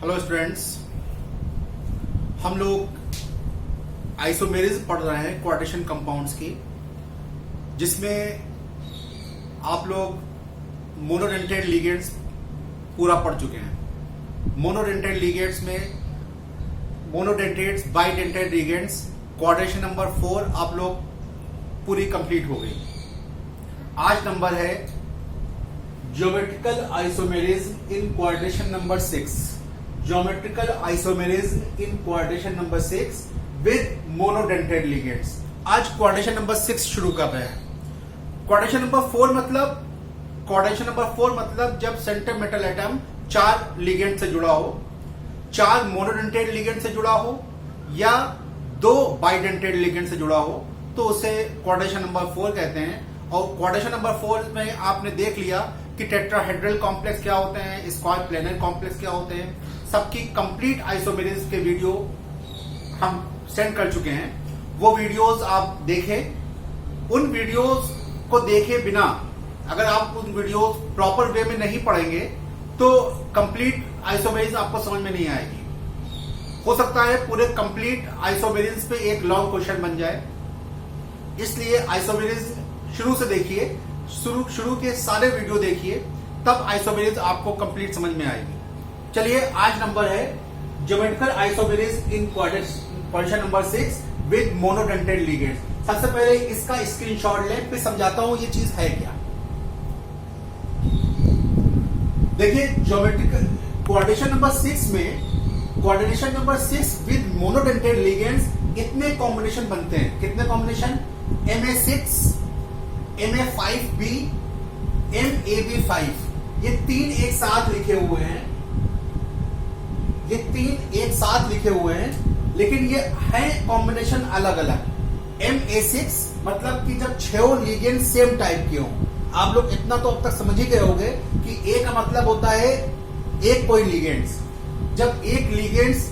Hello students, हम लोग isomerism पढ़ रहे हैं क्वाड्रेशन कंपाउंड्स की, जिसमें आप लोग मोनोडेंटेड लिगेंड्स पूरा पढ़ चुके हैं। मोनोडेंटेड लिगेंड्स में मोनोडेंटेड्स, बाइडेंटेड लिगेंड्स, क्वाड्रेशन नंबर 4 आप लोग पूरी कंप्लीट हो गई। आज नंबर है geometrical isomerism in coordination number 6। Geometrical isomerism in coordination number 6 with monodentate ligands. आज क्वाड्रेशन नंबर 6 शुरू कर रहे हैं। क्वाड्रेशन नंबर 4 मतलब जब सेंटर मेटल एटम 4 लिगेंड से जुड़ा हो, 4 मोनोडेंटेड लिगेंड से जुड़ा हो या 2 बाइडेंटेड लिगेंड से जुड़ा हो, तो उसे क्वाड्रेशन नंबर 4 कहते हैं। और क्वाड्रेशन नंबर 4 में आपने देख लिया कि टेट्राहेड्रल कॉम्प्लेक्स क्या होते हैं, स्क्वायर प्लेनर कॉम्प्लेक्स क्या होते हैं। सबकी कंप्लीट आइसोमेरिज्म के वीडियो हम सेंड कर चुके हैं। वो वीडियोस आप देखें। उन वीडियोस को देखे बिना अगर आप उन वीडियोस प्रॉपर वे में नहीं पढ़ेंगे तो कंप्लीट आइसोमेरिज्म आपको समझ में नहीं आएगी। हो सकता है पूरे कंप्लीट आइसोमेरिज्म पे एक लॉन्ग क्वेश्चन बन जाए। इसलिए आइसोमेरिज्म शुरू से देखिए, शुरू के सारे वीडियो देखिए, तब आइसोमेरिज्म आपको कंप्लीट समझ में आएगी। चलिए, आज नंबर है geometrical isomerism in coordination number 6 with monodentate ligands. सबसे पहले इसका स्क्रीनशॉट लें, फिर समझाता हूं ये चीज है क्या। देखिए, geometrical coordination number 6 with monodentate ligands इतने कॉम्बिनेशन बनते हैं। कितने कॉम्बिनेशन? Ma6, Ma5b, MAB5। ये 3 एक साथ लिखे हुए हैं। लेकिन ये है कॉम्बिनेशन अलग अलग। Ma6 मतलब कि जब 6 लिगेंड सेम टाइप के हों। आप लोग इतना तो अब तक समझ ही गए होंगे कि A का मतलब होता है एक कोई लिगेंड्स। जब एक लिगेंड्स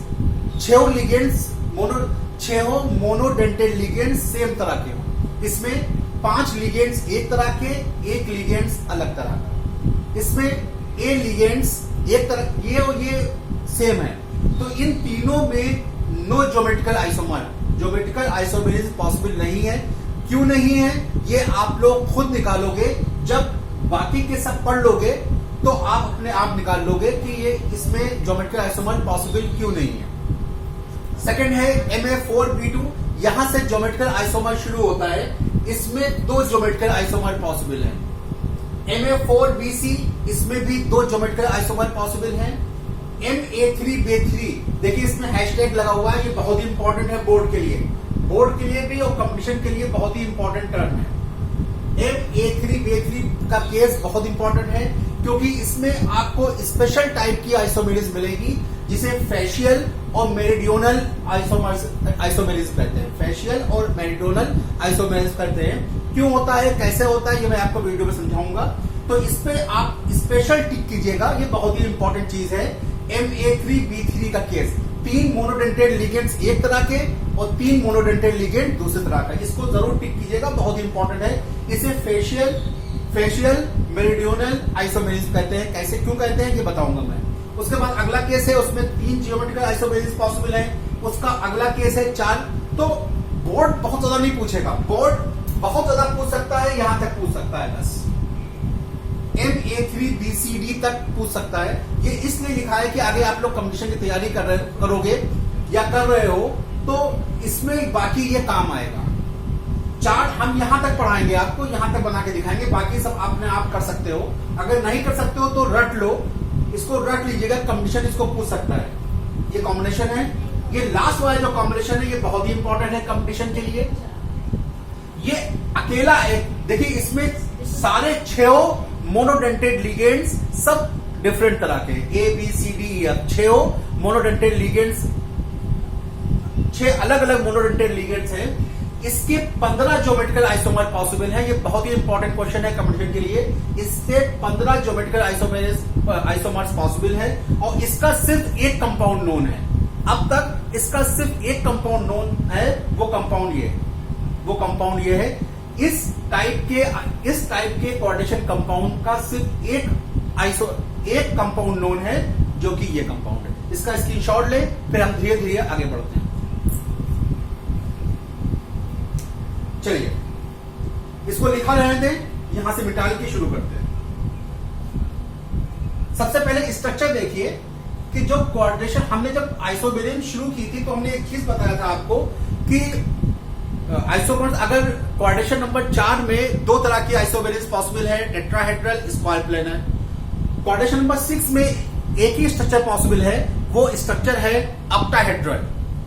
6 मोनोडेंटेड लिगेंड्स सेम तरह के हों। इसमें 5 लिगेंड्स एक तरह के, 1 लिगेंड्स अलग तरह का। इसमें A लिगेंड्स एक तरह, ये और ये सेम है, तो इन तीनों में नो ज्योमेट्रिकल आइसोमेरिज्म पॉसिबल नहीं है। क्यों नहीं है ये आप लोग खुद निकालोगे। जब बाकी के सब पढ़ लोगे तो आप अपने आप निकाल लोगे कि ये इसमें ज्योमेट्रिकल आइसोमर पॉसिबल क्यों नहीं है। सेकंड है Ma4b2। यहां से ज्योमेट्रिकल आइसोमर शुरू होता है। इसमें 2 ज्योमेट्रिकल आइसोमर पॉसिबल है। Ma4bc, इसमें भी 2 ज्योमेट्रिकल आइसोमर पॉसिबल है। Ma3b3, देखिए इसमें हैशटैग लगा हुआ है, ये बहुत ही इंपॉर्टेंट है बोर्ड के लिए भी और कंपटीशन के लिए बहुत ही इंपॉर्टेंट टर्म है। Ma3b3 का केस बहुत इंपॉर्टेंट है क्योंकि इसमें आपको स्पेशल टाइप की आइसोमेरिज्म मिलेगी, जिसे फेशियल और मेरिडियोनल आइसोमेरिज्म कहते हैं। फेशियल और मेरिडियोनल आइसोमेरिज्म कहते हैं। क्यों होता है, कैसे होता है, ये मैं आपको वीडियो में समझाऊंगा। तो इस पे आप स्पेशल टिक कीजिएगा, ये बहुत ही इंपॉर्टेंट चीज है। Ma3b3 का केस, 3 मोनोडेंटेड लिगेंड्स एक तरह के और 3 मोनोडेंटेड लिगेंड दूसरे तरह का। इसको जरूर टिक कीजिएगा, बहुत इंपॉर्टेंट है। इसे फेशियल मेरिडियोनल आइसोमेरिज्म कहते हैं। कैसे, क्यों कहते हैं, ये बताऊंगा मैं। उसके बाद अगला केस है, उसमें 3 ज्योमेट्रिकल आइसोमेरिज्म पॉसिबल है। उसका अगला केस है 4। तो बोर्ड बहुत ज्यादा नहीं पूछेगा, बोर्ड बहुत ज्यादा पूछ सकता है, यहां तक पूछ सकता है, बस Ma3bcd तक पूछ सकता है। ये इसलिए लिखा है कि आगे आप लोग कंपटीशन की तैयारी करोगे या कर रहे हो तो इसमें बाकी ये काम आएगा। चार्ट हम यहां तक पढ़ाएंगे, आपको यहां तक बना के दिखाएंगे, बाकी सब अपने आप कर सकते हो। अगर नहीं कर सकते हो तो रट लो, इसको रट लीजिएगा, कंपटीशन इसको पूछ सकता है। ये कॉम्बिनेशन है, ये लास्ट वाला जो कॉम्बिनेशन है ये बहुत ही इंपॉर्टेंट है कंपटीशन के लिए। ये अकेला है, देखिए इसमें सारे 6 मोनोडेंटेड लिगेंड्स सब डिफरेंट तरह के, ABCDEF 6 मोनोडेंटेड लिगेंड्स, 6 अलग अलग मोनोडेंटेड लिगेंड्स हैं। इसके 15 ज्योमेट्रिकल आइसोमर पॉसिबल है। ये बहुत ही इंपॉर्टेंट क्वेश्चन है कंपटीशन के लिए। इससे 15 ज्योमेट्रिकल आइसोमर्स पॉसिबल है और इसका सिर्फ एक कंपाउंड नोन है। अब तक इसका सिर्फ एक कंपाउंड नोन है, वो कंपाउंड ये है। इस टाइप के क्वाड्रेशन कंपाउंड का सिर्फ एक कंपाउंड नोन है, जो कि ये कंपाउंड है। इसका स्क्रीनशॉट ले, फिर हम धीरे धीरे आगे बढ़ते हैं। चलिए इसको लिखा रहने दें, यहां से मिटा के शुरू करते हैं। सबसे पहले स्ट्रक्चर देखिए कि जो कोऑर्डिनेशन हमने जब आइसोबेरियम शुरू की थी तो हमने एक चीज बताया था आपको कि आइसोबेरियम अगर कोऑर्डिनेशन नंबर 4 में दो तरह की आइसोबेरियम पॉसिबल है, tetrahedral, square planar. Coordination number 6 में एक ही स्ट्रक्चर पॉसिबल है, वो स्ट्रक्चर है ऑक्टाहेड्रल।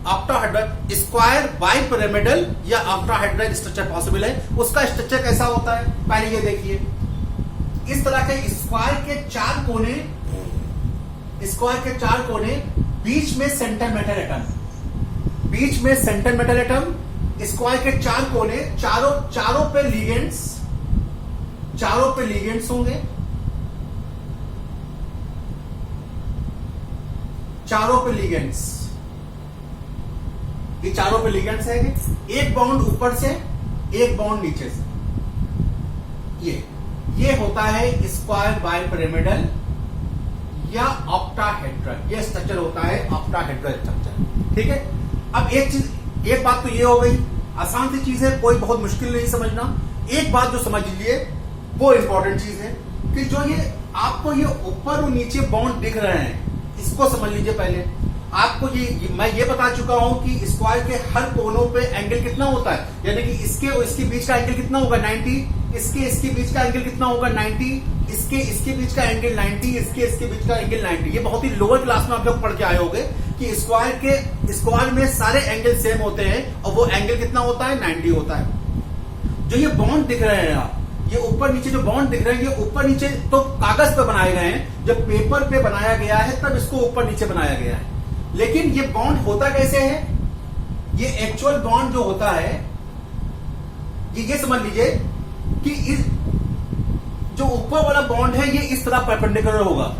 ऑक्टाहेड्रल स्क्वायर बाइपिरामिडल या ऑक्टाहेड्रल स्ट्रक्चर पॉसिबल है। उसका स्ट्रक्चर कैसा होता है पहले ये देखिए, इस तरह के स्क्वायर के चार कोने, बीच में सेंटर मेटल एटम, बीच में सेंटर मेटल एटम, स्क्वायर के चार कोने, चारों पे लिगेंड्स होंगे, चारों पे लिगेंड्स, ये चारों पे लिगेंड्स है। एक बॉन्ड ऊपर से, एक बॉन्ड नीचे से। ये होता है स्क्वायर बाइपिरामिडल या ऑक्टाहेड्रल, ये स्ट्रक्चर होता है ऑक्टाहेड्रल स्ट्रक्चर। ठीक है, अब एक बात तो ये हो गई, आसान सी चीज है, कोई बहुत मुश्किल नहीं समझना। एक बात जो समझ लीजिए वो इंपॉर्टेंट चीज है कि जो ये आपको ये ऊपर और नीचे बॉन्ड दिख रहे हैं, इसको समझ लीजिए। पहले आपको मैं ये बता चुका हूं कि स्क्वायर के हर कोनों पे एंगल कितना होता है, यानी कि इसके और इसके बीच का एंगल कितना होगा 90, इसके बीच का एंगल कितना होगा 90, इसके बीच का एंगल 90, इसके बीच का एंगल 90। ये बहुत ही लोअर क्लास में आप लोग पढ़ के आए होंगे कि स्क्वायर में सारे एंगल सेम होते हैं और वो एंगल कितना होता है 90 होता है। जो ये बॉन्ड दिख रहे हैं आप, ये ऊपर नीचे जो बॉन्ड दिख रहे हैं, ये ऊपर नीचे तो कागज पे बनाए गए हैं, जब पेपर पे बनाया गया है तब इसको ऊपर नीचे बनाया गया है। लेकिन ये बॉन्ड होता कैसे है, ये एक्चुअल बॉन्ड जो होता है, ये समझ लीजिए कि जो ऊपर वाला बॉन्ड है ये इस तरह परपेंडिकुलर होगा,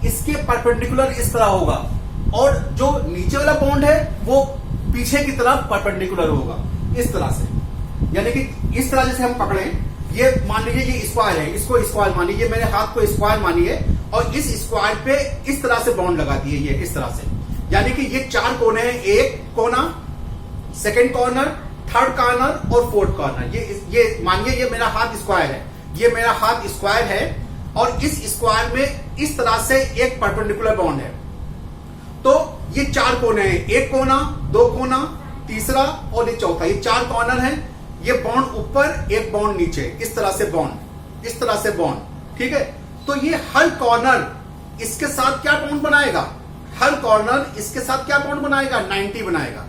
इसके परपेंडिकुलर इस तरह होगा, और जो नीचे वाला बॉन्ड है वो पीछे की तरफ परपेंडिकुलर होगा इस तरह से। यानी कि इस तरह जैसे हम पकड़े, ये मान लीजिए ये स्क्वायर है, इसको स्क्वायर मानिए, ये मेरे हाथ को स्क्वायर मानिए, और इस स्क्वायर पे इस तरह से बॉन्ड लगा दिए, ये इस तरह से। यानी कि ये चार कोने हैं, एक कोना, सेकंड कॉर्नर, थर्ड कॉर्नर और फोर्थ कॉर्नर। ये मानिए ये मेरा हाथ स्क्वायर है, ये मेरा हाथ स्क्वायर है, और इस स्क्वायर में इस तरह से एक परपेंडिकुलर बॉन्ड है। तो ये चार कोने हैं, एक कोना, दो कोना, तीसरा और ये चौथा, ये चार कॉर्नर हैं। ये बॉन्ड ऊपर, एक बॉन्ड नीचे, इस तरह से बॉन्ड, इस तरह से बॉन्ड। ठीक है, तो ये हर कॉर्नर इसके साथ क्या बॉन्ड बनाएगा, हर कॉर्नर इसके साथ क्या बॉन्ड बनाएगा 90 बनाएगा।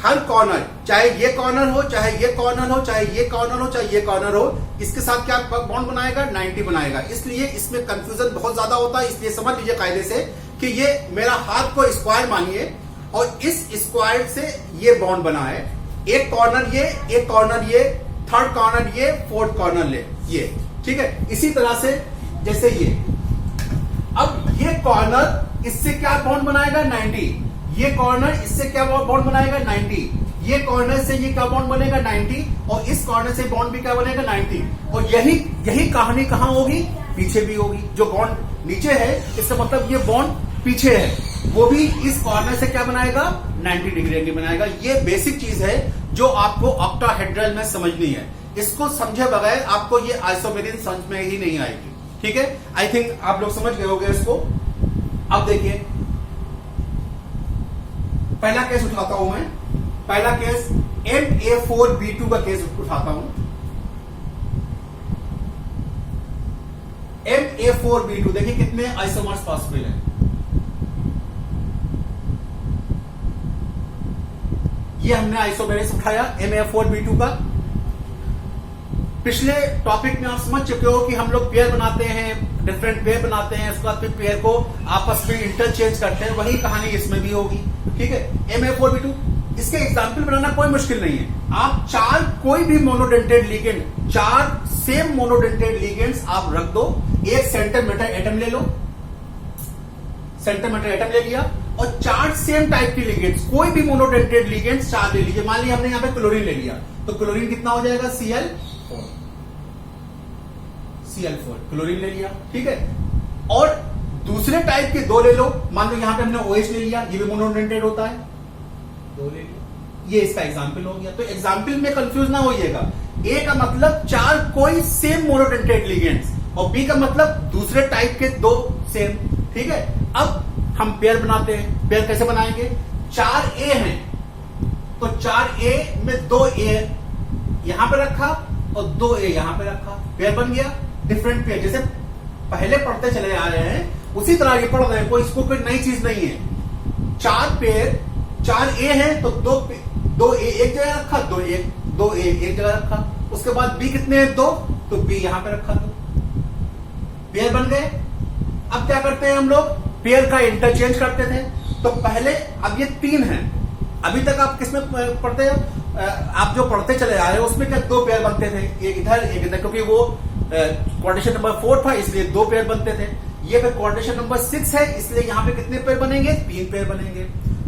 हर कॉर्नर, चाहे ये कॉर्नर हो, चाहे ये कॉर्नर हो, चाहे ये कॉर्नर हो, चाहे ये कॉर्नर हो, इसके साथ क्या बॉन्ड बनाएगा 90 बनाएगा। इसलिए इसमें कंफ्यूजन बहुत ज्यादा होता है, इसलिए समझ लीजिए कायदे से कि ये मेरा हाथ को स्क्वायर मानिए और इस स्क्वायर से ये बॉन्ड बना है, एक कॉर्नर ये, एक कॉर्नर ये, थर्ड कॉर्नर ये, फोर्थ कॉर्नर ले ये। ठीक है, इसी तरह से जैसे ये, अब ये कॉर्नर इससे क्या बॉन्ड बनाएगा 90, ये कॉर्नर इससे क्या बॉन्ड बनाएगा 90, ये कॉर्नर से ये क्या बॉन्ड बनेगा 90, और इस कॉर्नर से बॉन्ड भी क्या बनेगा 90। और यही कहानी कहां होगी, पीछे भी होगी। जो बॉन्ड नीचे है इसका मतलब ये बॉन्ड पीछे है, वो भी इस कॉर्नर से क्या बनाएगा 90 डिग्री एंगल बनाएगा। ये बेसिक चीज है जो आपको ऑक्टाहेड्रल में समझनी है। इसको समझे बगैर आपको ये आइसोमेरियन समझ में ही नहीं आएगी। ठीक है, आई थिंक आप लोग समझ गए होंगे इसको। अब देखिए पहला केस उठाता हूं मैं, पहला केस MA4B2 का केस उठाता हूं। MA4B2 देखिए कितने आइसोमर्स पॉसिबल है। ये हमने आइसोमेरियम उठाया MA4B2 का। पिछले टॉपिक में आप समझ चुके हो कि हम लोग पेयर बनाते हैं, डिफरेंट पेयर बनाते हैं, उसके बाद फिर पेयर को आपस में इंटरचेंज करते हैं। वही कहानी इसमें भी होगी। ठीक है, MA4B2 इसके एग्जाम्पल बनाना कोई मुश्किल नहीं है। आप चार कोई भी मोनोडेंटेड लिगेंड, चार सेम मोनोडेंटेड लिगेंड्स आप रख दो, एक सेंटर मेटल एटम ले लो, सेंटर मेटल एटम ले लिया, और चार सेम टाइप के लिगेंड्स, कोई भी मोनोडेंटेड लिगेंड्स चार ले लीजिए। मान लिया हमने यहां पे क्लोरीन ले लिया, तो क्लोरीन कितना हो जाएगा Cl4 क्लोरीन ले लिया। ठीक है, और दूसरे टाइप के दो ले लो, मान लो यहां पे हमने OH ले लिया, ये भी मोनोडेंटेड होता है, दो ले लिया, ये इसका एग्जाम्पल हो गया। तो एग्जाम्पल में कंफ्यूज ना होइएगा, ए का मतलब चार कोई सेम मोनोडेंटेड लिगेंड्स और बी का मतलब दूसरे टाइप के दो सेम, ठीक है। अब हम पेयर बनाते हैं, पेयर कैसे बनाएंगे, 4A हैं तो 4A में 2A यहां पे रखा और 2A यहां पे रखा, पेयर बन गया। डिफरेंट पेयर जैसे पहले पढ़ते चले आ रहे हैं उसी तरह ये पढ़ रहे हैं, कोई इसको कोई नई चीज नहीं है। 4 पेयर 4A है तो 2A एक जगह रखा, 2A एक जगह रखा, उसके बाद B कितने हैं 2, तो B यहां पे रखा, 2 पेयर बन गए। अब क्या करते हैं हम लोग, पेयर का इंटरचेंज करते थे। तो पहले, अब ये 3 है, अभी तक आप किसमें पढ़ते हैं, आप जो पढ़ते चले आ रहे हैं उसमें क्या 2 पेयर बनते थे, एक इधर एक इधर, क्योंकि वो क्वाड्रेशन नंबर 4 था इसलिए 2 पेयर बनते थे। ये फिर क्वाड्रेशन नंबर 6 है इसलिए यहां पे कितने पेयर बनेंगे, 3 पेयर बनेंगे,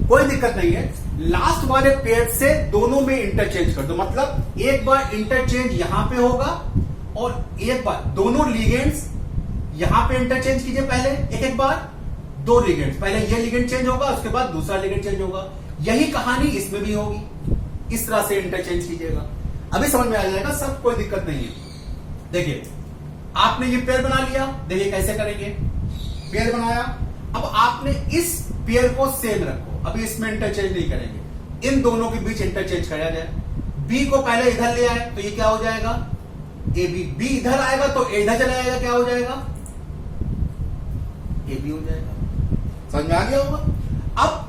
कोई दिक्कत नहीं है। लास्ट वाले पेयर से दोनों में इंटरचेंज कर दो, मतलब एक बार इंटरचेंज यहां पे होगा और एक बार दोनों लिगेंड्स यहां पे इंटरचेंज कीजिए, पहले एक बार 2 लिगेंड्स, पहले ये लिगेंड चेंज होगा उसके बाद दूसरा लिगेंड चेंज होगा। यही कहानी इसमें भी होगी, इस तरह से इंटरचेंज कीजिएगा, अभी समझ में आ जाएगा सब, कोई दिक्कत नहीं है। देखिए आपने ये पेयर बना लिया, देखिए कैसे करेंगे, पेयर बनाया, अब आपने इस पेयर को सेम रखो, अभी इसमें इंटरचेंज नहीं करेंगे, इन दोनों के बीच इंटरचेंज कराया जाए। बी को पहले इधर ले आए तो ये क्या हो जाएगा, ए बी, बी इधर आएगा तो ए इधर चला जाएगा, क्या हो जाएगा, ए बी हो जाएगा, समझ में आ गया होगा। अब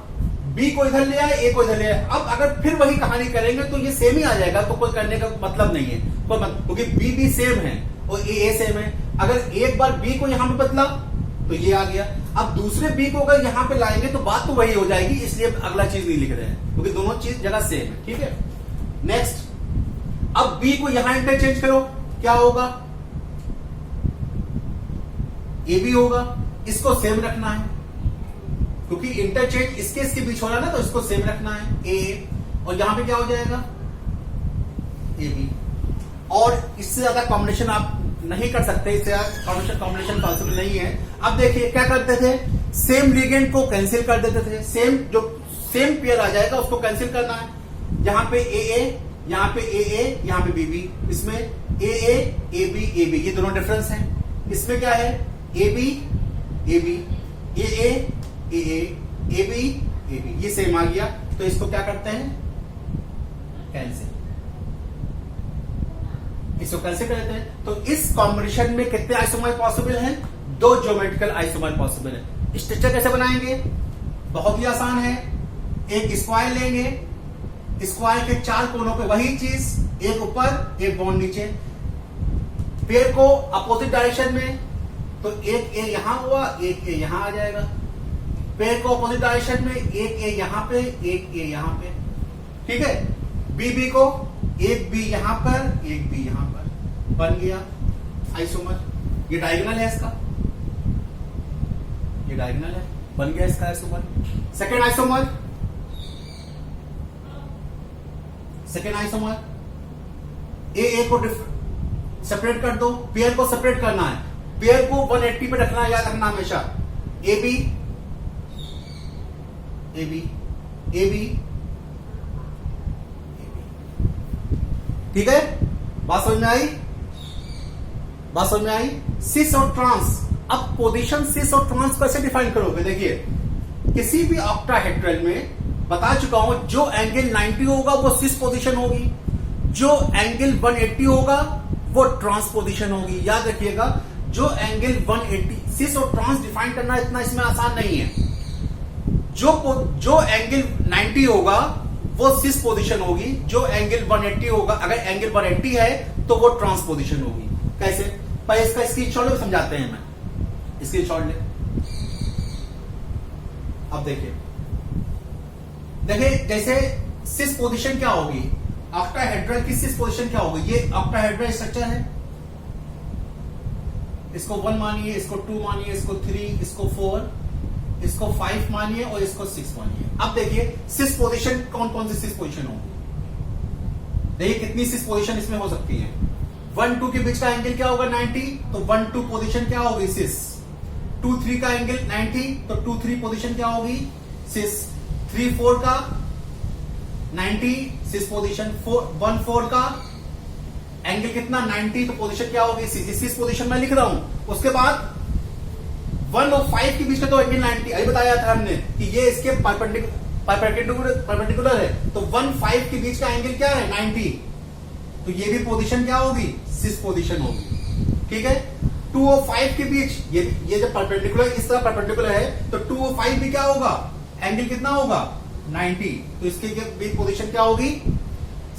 बी को इधर ले आए, ए को इधर ले आए, अब अगर फिर वही कहानी करेंगे तो ये सेम ही आ जाएगा, तो कोई करने का मतलब नहीं है, कोई मतलब, क्योंकि बी भी सेम है और ए सेम है। अगर एक बार बी को यहां पे बदला तो ये आ गया, अब दूसरे बी को अगर यहां पे लाएंगे तो बात तो वही हो जाएगी, इसलिए अगला चीज नहीं लिख रहे हैं क्योंकि दोनों चीज जगह सेम है, ठीक है। नेक्स्ट, अब बी को यहां इंटरचेंज करो, क्या होगा, ए बी होगा, इसको सेम रखना है क्योंकि इंटरचेंज इसके बीच हो रहा है ना, तो इसको सेम रखना है, ए, और यहां पे क्या हो जाएगा, ए बी। और इससे ज्यादा कॉम्बिनेशन आप नहीं कर सकते, इससे कॉम्बिनेशन पॉसिबल नहीं है। अब देखिए क्या करते थे, सेम लिगेंड को कैंसिल कर देते थे, सेम जो सेम पेयर आ जाएगा उसको कैंसिल करना है। यहां पे ए, यहां पे ए, यहां पे बी, इसमें ए बी, ये दोनों डिफरेंस है। इसमें क्या है, ए बी, ए बी, ये सेम आ गया, तो इसको क्या करते हैं, कैंसिल, इसको कैसे करते हैं। तो इस कॉम्बिनेशन में कितने आइसोमर पॉसिबल हैं, 2 ज्योमेट्रिकल आइसोमर पॉसिबल है। स्ट्रक्चर कैसे बनाएंगे, बहुत ही आसान है, एक स्क्वायर लेंगे, स्क्वायर के 4 कोनों पे वही चीज, एक ऊपर एक बॉन्ड नीचे, पेयर को अपोजिट डायरेक्शन में, तो एक ए यहां हुआ, एक ए यहां आ जाएगा, पेयर को अपोजिट डायरेक्शन में, एक ए यहां पे, एक ए यहां पे, ठीक है। बी को एक बी यहां पर, एक बी यहां पर, बन गया आइसोमर। ये डायगोनल है इसका, ये डायगोनल है, बन गया इसका आइसोमर। सेकेंड आइसोमर, ए को सेपरेट कर दो, पेयर को सेपरेट करना है, पेयर को 180 पे रखना, याद रखना हमेशा, ए बी, ठीक है। बात समझ में आई, सिस और ट्रांस। अब पोजीशन सिस और ट्रांस कैसे डिफाइन करोगे, देखिए किसी भी ऑक्टाहेड्रल में बता चुका हूं, जो एंगल 90 होगा वो सिस पोजीशन होगी, जो एंगल 180 होगा वो ट्रांस पोजीशन होगी। याद रखिएगा, जो एंगल 180, सिस और ट्रांस डिफाइन करना इतना इसमें आसान नहीं है। जो एंगल 90 होगा वो सिस पोजीशन होगी, जो एंगल 180 होगा, अगर एंगल 180 है तो वो ट्रांस पोजीशन होगी। कैसे, पहले इसका स्क्रीनशॉट ले समझाते हैं, मैं स्क्रीनशॉट ले। अब देखिए जैसे सिस पोजीशन क्या होगी, ऑक्टाहेड्रल की सिस पोजीशन क्या होगी, ये ऑक्टाहेड्रल स्ट्रक्चर है, इसको 1 मानिए, इसको 2 मानिए, इसको 3, इसको 4, इसको 5 मानिए और इसको 6 मानिए। अब देखिए सिस पोजीशन कौन कौन सी सिस पोजीशन होगी, देखिए कितनी सिस पोजीशन इसमें हो सकती है। 1-2 के बीच का एंगल क्या होगा, 90, तो 1-2 पोजीशन क्या होगी, सिस। 2-3 का एंगल 90, तो 2-3 पोजीशन क्या होगी सिस। 3-4 का 90 सिस पोजीशन। 1-4 का एंगल कितना 90, तो पोजीशन क्या होगी सिस पोजीशन में लिख रहा हूं। उसके बाद 1 और 5 के बीच का तो एंगल 90 अभी बताया था हमने कि ये इसके परपेंडिकुलर है, तो 1-5 के बीच का एंगल क्या है 90, तो ये भी पोजीशन क्या होगी सिस पोजीशन होगी। ठीक है, 2 और 5 के बीच ये जब परपेंडिकुलर इस तरह परपेंडिकुलर है, तो 2 और 5 भी क्या होगा एंगल कितना होगा 90, तो इसके बीच पोजीशन क्या होगी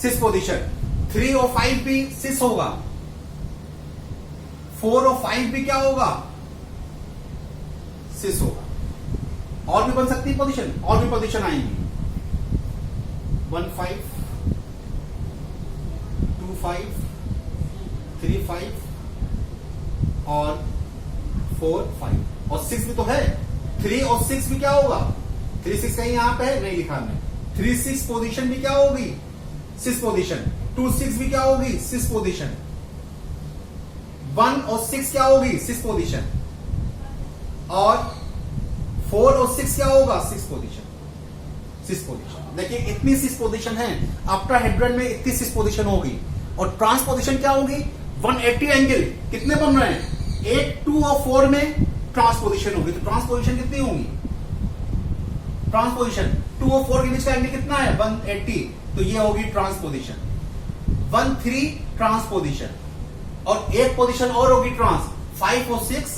सिस पोजीशन। 3 और 5 भी सिस होगा। 4 और 5 भी क्या होगा सिस होगा। और भी बन सकती है पोजीशन, और भी पोजीशन आएंगी 1-5, 2-5, 3-5 और 4-5 और 6 भी तो है। 3 और 6 भी क्या होगा 3-6 कहीं यहां पे है नहीं लिखा हमने। 3-6 पोजीशन भी क्या होगी सिस पोजीशन। 2-6 भी क्या होगी सिस पोजीशन। 1 और 6 क्या होगी सिस पोजीशन, और 4 और 6 क्या होगा सिस पोजीशन। देखिए इतनी सिस पोजीशन है, आफ्टर हेड्रन में इतनी सिस पोजीशन होगी। और ट्रांसपोजिशन क्या होगी 180 एंगल कितने बन रहे हैं 8, 2 और 4 में ट्रांसपोजिशन होगी। तो ट्रांसपोजिशन कितनी होगी, ट्रांसपोजिशन 2 और 4 के बीच का एंगल कितना है 180, तो ये होगी ट्रांसपोजिशन। 1-3 ट्रांसपोजिशन, और एक पोजीशन और होगी ट्रांस। 5 और 6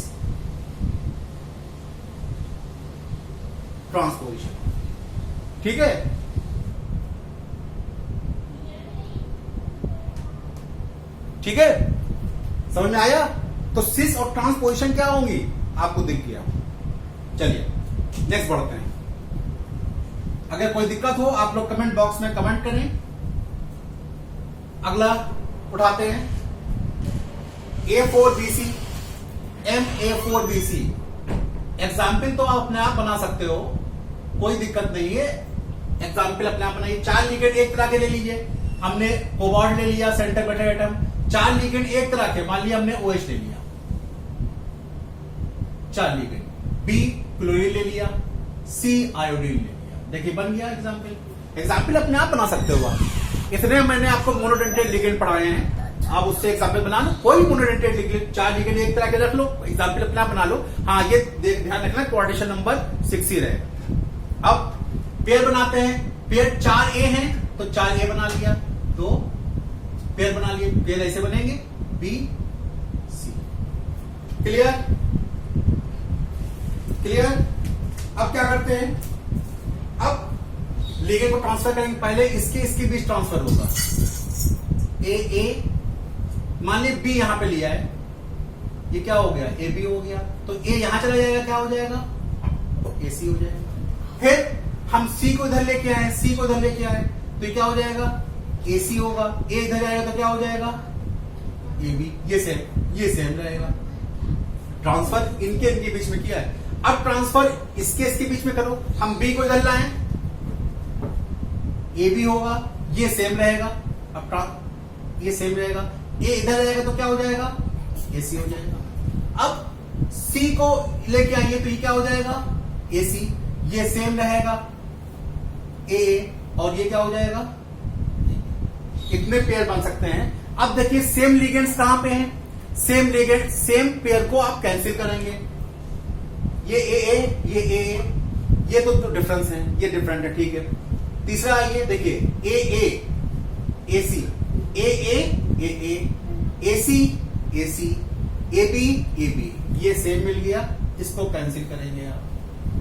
ट्रांसपोजिशन। ठीक है, ठीक है, समझ में आया। तो सिस और ट्रांसपोजिशन क्या होंगी आपको दिख गया। चलिए नेक्स्ट बढ़ते हैं। अगर कोई दिक्कत हो आप लोग कमेंट बॉक्स में कमेंट करें। अगला उठाते हैं A4BC, MA4BC। एग्जाम्पल तो आप अपने आप बना सकते हो, कोई दिक्कत नहीं है, एग्जाम्पल अपने आप बनाइए। 4 लिगेंड एक तरह के ले लीजिए, हमने कोबाल्ट ले लिया सेंटर मेटल एटम। 4 लिगेंड एक तरह के, मान लिया हमने OH ले लिया 4 लिगेंड, B क्लोरीन ले लिया, C आयोडीन ले लिया। देखिए बन गया एग्जाम्पल। एग्जाम्पल अपने आप बना सकते हो आप। इतने मैंने आपको मोनोडेंटेड लिगेंड पढ़ाए हैं, आप उससे एग्जाम्पल बना लो। कोई मोनोडेंटेड लिगेंड 4 लिगेंड एक तरह के रख लो, एग्जाम्पल अपना बना लो। हाँ ये ध्यान रखना क्वाड्रेशन नंबर 6 ही रहेगा। अब पेयर बनाते हैं। पेयर 4A है तो 4A बना लिया, 2 पेयर बना लिए। पेयर ऐसे बनेंगे B C। Clear, clear. अब क्या करते हैं, अब लिगेंड को ट्रांसफर करेंगे। पहले इसके बीच ट्रांसफर होगा। A मान लीजिए B यहां पे लिया है, ये क्या हो गया AB हो गया, तो A यहां चला जाएगा, क्या हो जाएगा AC हो जाएगा। फिर हम C को इधर लेके आए, C को इधर लेके आए, तो ये क्या हो जाएगा AC होगा। A इधर आएगा तो क्या हो जाएगा AB। ये सेम रहेगा। ट्रांसफर इनके बीच में किया है। अब ट्रांसफर इसके बीच में करो। हम B को इधर लाएं, AB होगा, ये सेम रहेगा। अब ये सेम रहेगा। A इधर जाएगा तो क्या हो जाएगा AC हो जाएगा। अब C को लेके आइए तो ये क्या हो जाएगा AC, ये सेम रहेगा A, और ये क्या हो जाएगा। इतने पेयर बन सकते हैं। अब देखिए सेम लिगेंड्स कहां पे हैं, सेम लिगेंड सेम पेयर को आप कैंसिल करेंगे। ये AA, ये तो डिफरेंस है, ये डिफरेंट है, ठीक है। तीसरा आइए देखिए AA AC, AA AC AC, AB, ये सेम मिल गया, इसको कैंसिल करेंगे आप।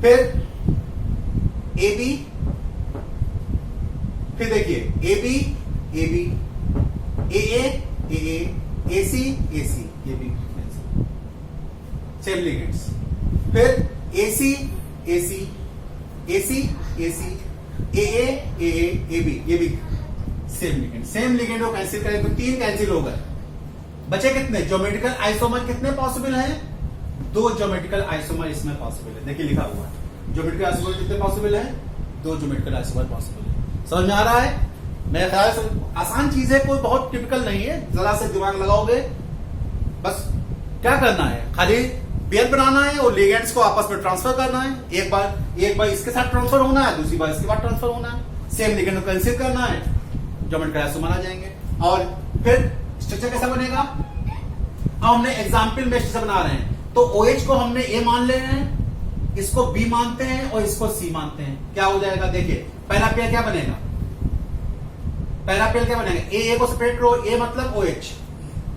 फिर AB, फिर देखिए AB AA AC ये भी सेम लिगेंड्स। फिर AC AA ये भी सेम लिगेंड। सेम लिगेंड को कैंसिल करें तो 3 कैंसिल हो गए। बचे कितने ज्योमेट्रिकल आइसोमर, कितने पॉसिबल हैं 2 ज्योमेट्रिकल आइसोमर इसमें पॉसिबल है। देखिए लिखा हुआ है ज्योमेट्रिकल आइसोमर कितने पॉसिबल है 2 ज्योमेट्रिकल आइसोमर पॉसिबल है। समझ में आ रहा है। मेरे ख्याल से आसान चीज है, कोई बहुत टिपिकल नहीं है। जरा से दिमाग लगाओगे, बस क्या करना है, खाली पेयर बनाना है और लिगेंड्स को आपस में ट्रांसफर करना है। एक बार इसके साथ ट्रांसफर होना है, दूसरी बार इसके बाद ट्रांसफर होना है। सेम लिगेंड को कंसीव करना है, ज्योमेट्रिकल आइसोमर आ जाएंगे। और फिर स्ट्रक्चर कैसा बनेगा? अब हमने एग्जाम्पल में स्ट्रक्चर बना रहे हैं, तो OH को हमने A मान ले रहे हैं, इसको B मानते हैं और इसको C मानते हैं। क्या हो जाएगा? देखिए पहला पेयर क्या बनेगा? पहला पेयर क्या बनेगा? A को सेपरेट करो, A मतलब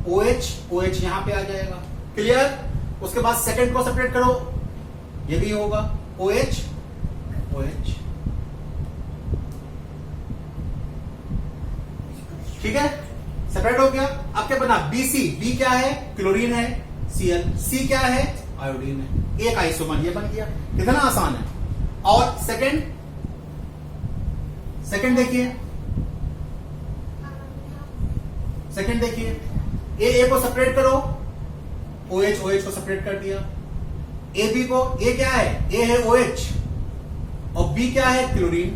OH यहां पे आ जाएगा। क्लियर? उसके बाद सेकंड को सेपरेट करो, ये भी होगा OH। ठीक है, सेपरेट हो गया। अब क्या बना? BC। B क्या है? क्लोरीन है, Cl। C क्या है? आयोडीन है। एक आइसोमर ये बन गया। कितना आसान है। और सेकंड देखिए, A को सेपरेट करो, OH को सेपरेट कर दिया। AB को, A क्या है? A है OH और B क्या है? क्लोरीन।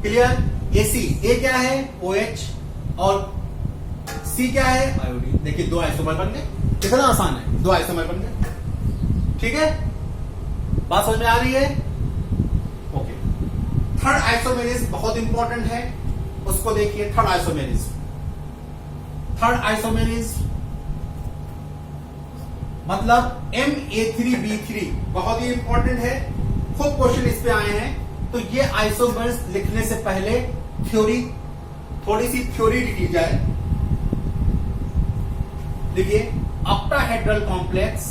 क्लियर? AC, A क्या है? OH और C क्या है? आयोडीन। देखिए 2 आइसोमर बन गए। कितना आसान है, 2 आइसोमर बन गए। ठीक है, बात समझ में आ रही है? ओके। थर्ड आइसोमेरिज बहुत इंपॉर्टेंट है, उसको देखिए। थर्ड आइसोमेरिज मतलब Ma3B3, बहुत ही इंपॉर्टेंट है। खूब क्वेश्चन इस पे आए हैं। तो ये आइसोमर्स लिखने से पहले थोड़ी सी थ्योरी लिखी जाए। देखिए, octahedral complex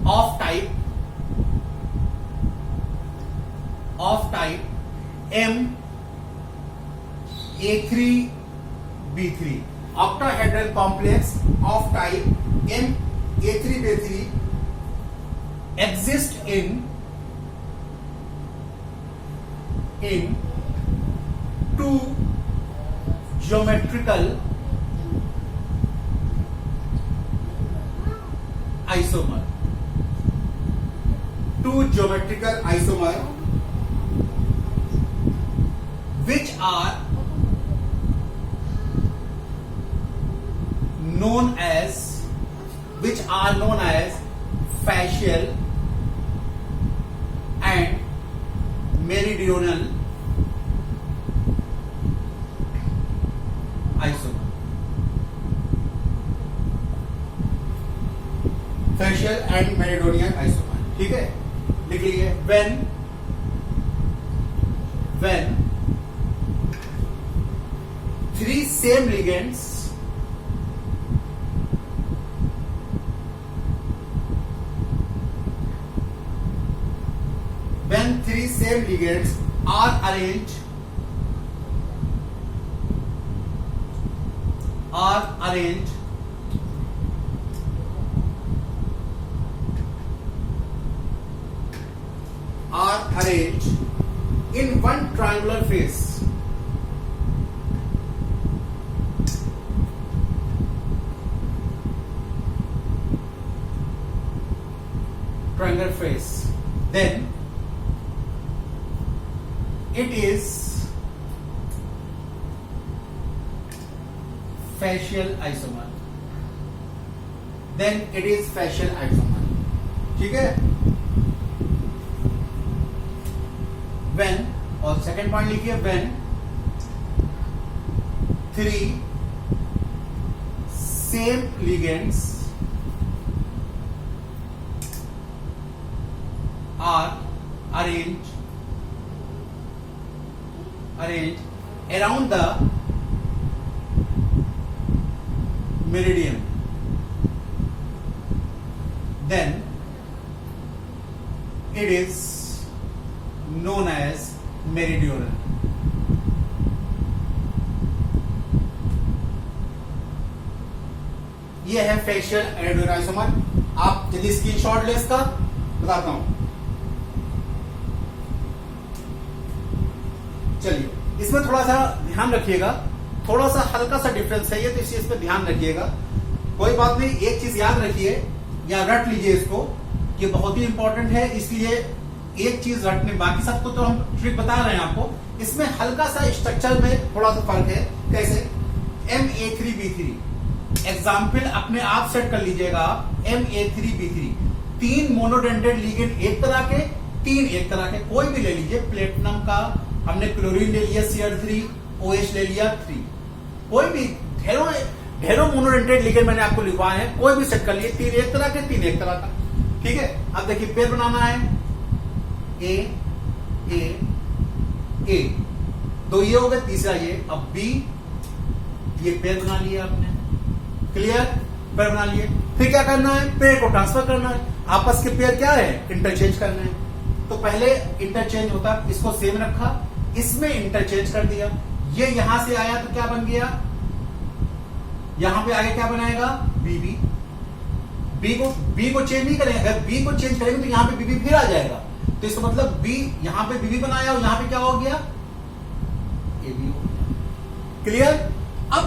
of type Ma3B3, octahedral complex of type Ma3B3 exist in two geometrical isomer, which are known as fascial and meridional isomer। fascial and meridional isomer, ठीक है, लिख लीजिए। when 3 same ligands are arranged in one triangular face, then it is fascial isomer। ठीक है। when, और second point लिखिए, when 3 same ligands are arranged around the meridian, then it is known as meridional। ये है facial adore isomer. आप यदि screenshot ले इसका, बताता हूं। चलिए, इसमें थोड़ा सा ध्यान रखिएगा, थोड़ा सा हल्का सा डिफरेंस है ये, तो इस पे ध्यान रखिएगा। कोई बात नहीं, एक चीज याद रखिए या रट लीजिए इसको, कि बहुत ही इंपॉर्टेंट है, इसलिए एक चीज रटने, बाकी सबको तो हम ट्रिक बता रहे हैं आपको, इसमें हल्का सा स्ट्रक्चर में थोड़ा सा फर्क है। कैसे? Ma3B3 एग्जाम्पल अपने आप सेट कर लीजिएगा आप। Ma3B3 तीन मोनोडेंटेड लिगेंड एक तरह के, तीन एक तरह के, कोई भी ले लीजिए। प्लेटिनम का हमने क्लोरीन ले लिया Cl3, OH ले लिया 3, कोई भी ढेरों मोनोडेंटेड लिगेंड मैंने आपको लिखवाए हैं, कोई भी सेट कर लिए। तीन एक तरह के, तीन एक तरह का। ठीक है, अब देखिए पेयर बनाना है A A A, तो ये हो गया तीसरा ये। अब B, ये पेयर बना लिया आपने, क्लियर? पेयर बना लिए। फिर क्या करना है? पेयर को ट्रांसफर करना है। आपस के पेयर क्या है? इंटरचेंज करना है। तो पहले इंटरचेंज होता, इसको सेम रखा, इसमें इंटरचेंज कर दिया। ये यहां से आया तो क्या बन गया? यहां पे आगे क्या बनाएगा? BB। बी को चेंज नहीं करेंगे। अगर बी को चेंज करेंगे तो यहां पे बीबी फिर आ जाएगा। तो इसका मतलब बी, यहां पे बीबी बनाया और यहां पे क्या हो गया? AB हो गया। क्लियर? अब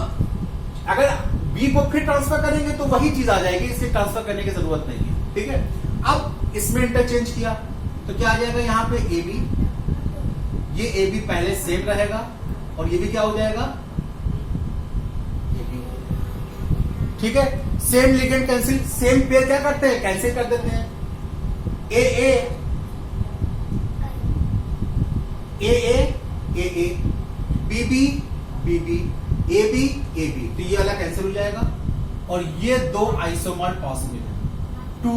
अगर बी को फिर ट्रांसफर करेंगे तो वही चीज आ जाएगी, इससे ट्रांसफर करने की जरूरत नहीं है। ठीक है, अब इसमें इंटरचेंज किया तो क्या आ जाएगा? यहां पे AB, ये AB पहले सेम रहेगा और ये भी क्या हो जाएगा? AB। ठीक है, same ligand cancel, same pair क्या करते हैं? कैंसिल कर देते हैं। AA AA BB BB AB AB, तो ये वाला कैंसिल हो जाएगा और ये दो आइसोमर पॉसिबल है। टू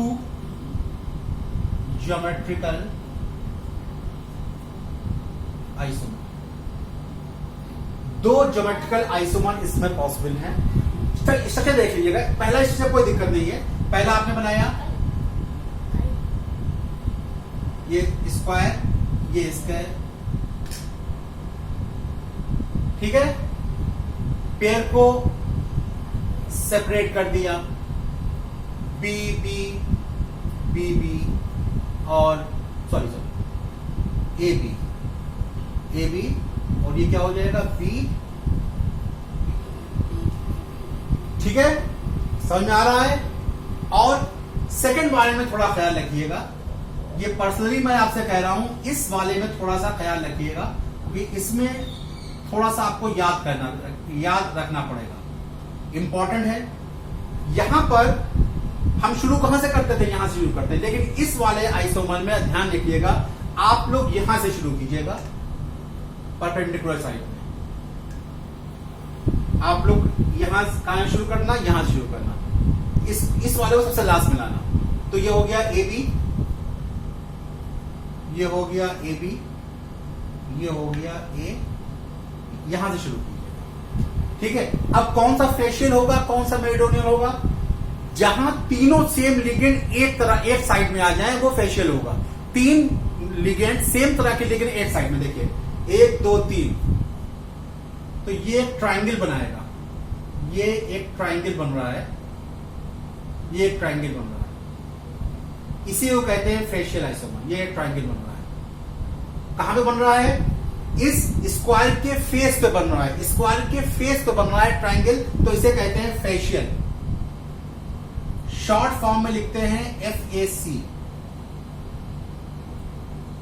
ज्योमेट्रिकल आइसोमर, दो ज्योमेट्रिकल आइसोमर इसमें पॉसिबल है। स्ट्रक्चर देख लीजिएगा। पहला स्ट्रक्चर कोई दिक्कत नहीं है। पहला आपने बनाया ये स्क्वायर, ये स्क्वायर। ठीक है, पेयर को सेपरेट कर दिया, BB BB और AB AB, और ये क्या हो जाएगा? B। ठीक है, समझ में आ रहा है? और सेकंड वाले में थोड़ा ख्याल रखिएगा। ये पर्सनली मैं आपसे कह रहा हूं, इस वाले में थोड़ा सा ख्याल रखिएगा कि इसमें थोड़ा सा आपको याद रखना पड़ेगा, इंपॉर्टेंट है। यहां पर हम शुरू कहां से करते थे? यहां से शुरू करते हैं, लेकिन इस वाले आइसोमर में ध्यान रखिएगा, आप लोग यहां से शुरू कीजिएगा, परपेंडिकुलर साइड में। आप लोग यहां कहां शुरू करना? यहां से शुरू करना। इस वाले को सबसे लास्ट में लाना। तो ये हो गया AB, ये हो गया AB, ये हो गया A, यहां से शुरू कीजिएगा। ठीक है, अब कौन सा फेशियल होगा, कौन सा मेरिडोनियल होगा? जहां तीनों सेम लिगेंड एक साइड में आ जाए वो फेशियल होगा। तीन लिगेंड सेम तरह के लिगेंड एक साइड में, देखिए 1 2 3, तो ये एक ट्राइंगल बनाएगा। ये एक ट्राइंगल बन रहा है, ये एक ट्राइंगल बन रहा है, इसी को कहते हैं फेशियल आइसोमर। ये एक ट्राइंगल बन रहा है। कहां पे बन रहा है? इस स्क्वायर के फेस पे बन रहा है। स्क्वायर के फेस पे बन रहा है ट्राइंगल, तो इसे कहते हैं फेशियल। शॉर्ट फॉर्म में लिखते हैं FAC